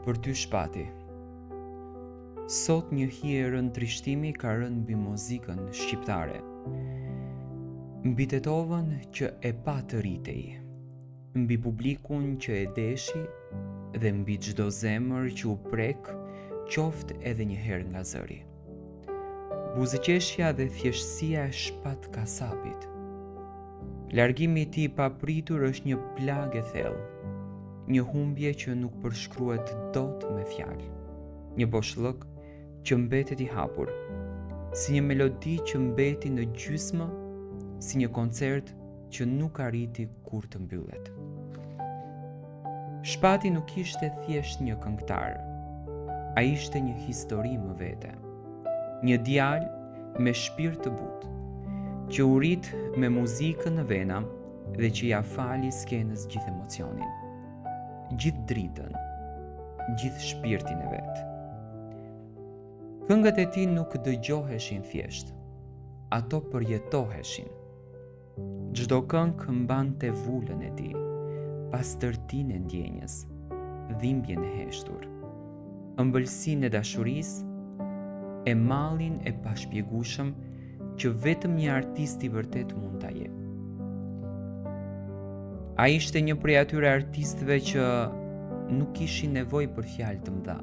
Për ty shpati. Sot një hije e rënë trishtimi ka rënë mbi muzikën shqiptare. Mbi tetovën që e pa të ritej, mbi publikun që e deshi dhe mbi çdo zemër që u prek, qoftë edhe një herë nga zëri. Buzëqeshja dhe thjeshtësia e shpat kasapit. Largimi i tij papritur është një plagë e thellë, një humbje që nuk përshkruhet dot me fjalë, një boshllëk që mbetet i hapur, si një melodi që mbeti në gjysmë, si një koncert që nuk arriti kur të mbyllet. Shpati nuk ishte thjesht një këngëtar, ai ishte një histori më vete, një djalë me shpirt të butë, që u rit me muzikën në vena dhe që ja fali skenës gjithë emocionin, gjithë dritën, gjithë shpirtin e vet. Këngët e tij nuk dëgjoheshin thjesht, ato përjetoheshin. Çdo këngë mbante vulën e tij, pastërtinë e ndjenjës, dhimbjen e heshtur, ëmbëlsinë e dashurisë, e mallin e pashpjegueshëm që vetëm një artist i vërtet mund ta jep. Ai ishte një prej atyre artistëve që nuk kishin nevojë për fjalë të mëdha.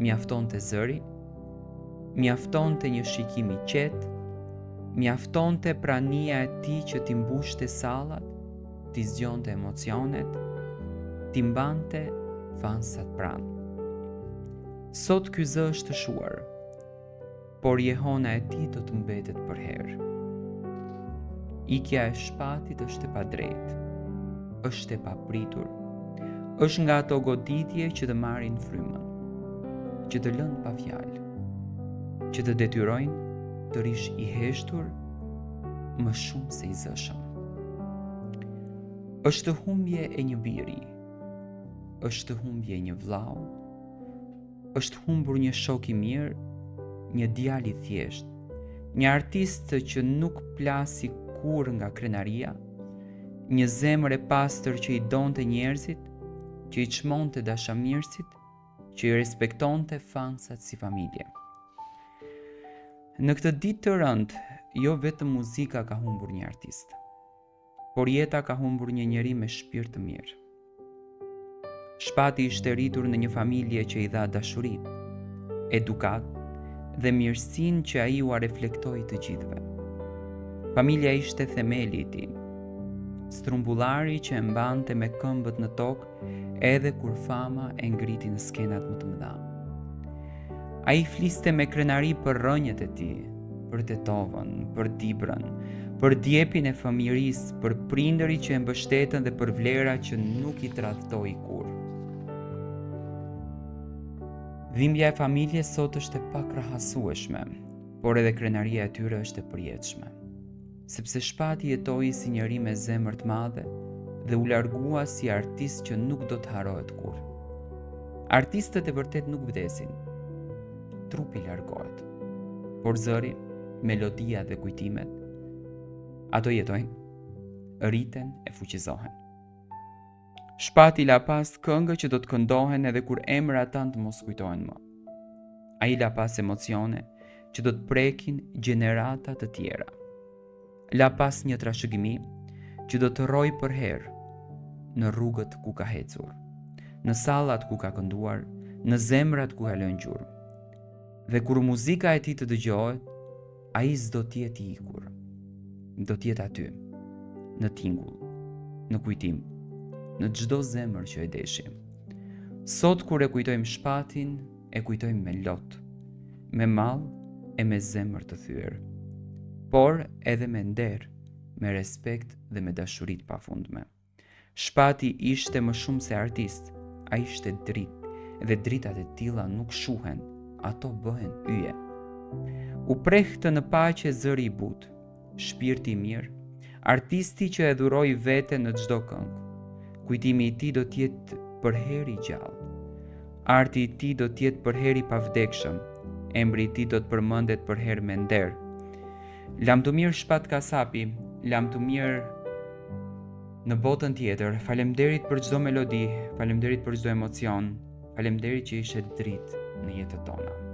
Mjaftonte zëri, mjaftonte një shikim i qetë, mjaftonte prania e tij që t'i mbushte sallat, t'i zgjonte emocionet, t'i mbante fansat pranë. Sot ky zë është shuar, por jehona e tij do të mbetet për herë. Ikja e shpatit është e padrejtë, është e papritur, është nga ato goditje që të marrin frymën, që të lënë pa fjalë, që të detyrojnë të rish i heshtur më shumë se i zëshëm. Është humbje e një biri, është humbje e një vllau, është humbur një shok i mirë, një djalë i thjesht, një artist që nuk plasi kur nga krenaria, një zemër e pastër që i donte njerëzit, që i çmonte dashamirësit, që i respektonte fansat si familje. Në këtë ditë të rëndë, jo vetëm muzika ka humbur një artist, por jeta ka humbur një njeri me shpirt të mirë. Shpati ishte rritur në një familje që i dha dashuri, edukat dhe mirësinë që ai u reflektoi të gjithëve. Familja ishte themeli i tij, strumbullari që e mbante me këmbët në tokë edhe kur fama e ngriti në skenat më të mëdha. Ai fliste me krenari për rënjët e tij, për tetovën, për dibrën, për djepin e fëmijërisë, për prindërit që e mbështetën dhe për vlera që nuk i tradhtoi kur. Dhimbja e familjes sot është e pakrahasueshme, por edhe krenaria e tyre është e përjetshme, sepse shpati jetoi si njeri me zemër të madhe dhe u largua si artist që nuk do të harohet kur. Artistët e vërtet nuk vdesin, trupi largohet, por zëri, melodia dhe kujtimet, ato jetojnë, rriten e fuqizohen. Shpati la pas këngë që do të këndohen edhe kur emrat tanë të mos kujtohen më. Ai la pas emocione që do të prekin gjenerata të tjera. La pas një trashëgimi që do të rrojë për herë në rrugët ku ka ecur, në sallat ku ka kënduar, në zemrat ku ka lënë gjurmë. Dhe kur muzika e tij të dëgjohet, ai s'do të jetë i ikur. Do të jetë aty, në tingull, në kujtim, në çdo zemër që e deshi. Sot kur e kujtojmë shpatin, e kujtojmë me lot, me mall e me zemër të thyer, por edhe me nder, me respekt dhe me dashuri të pafundme. Shpati ishte më shumë se artist, ai ishte dritë, dhe dritat e tilla nuk shuhen, ato bëhen yje. U prehte në paqe zëri i butë, shpirti i mirë, artisti që e dhuroi veten në çdo këngë. Kujtimi i tij do të jetë për herë i gjallë. Arti i tij do të jetë për herë i pavdekshëm. Emri i tij do të përmendet për herë me nder. Lam të mirë Shpat Kasapi, lam të mirë në botën tjetër. Faleminderit për çdo melodi, faleminderit për çdo emocion, Faleminderit që ishe dritë në jetën tona.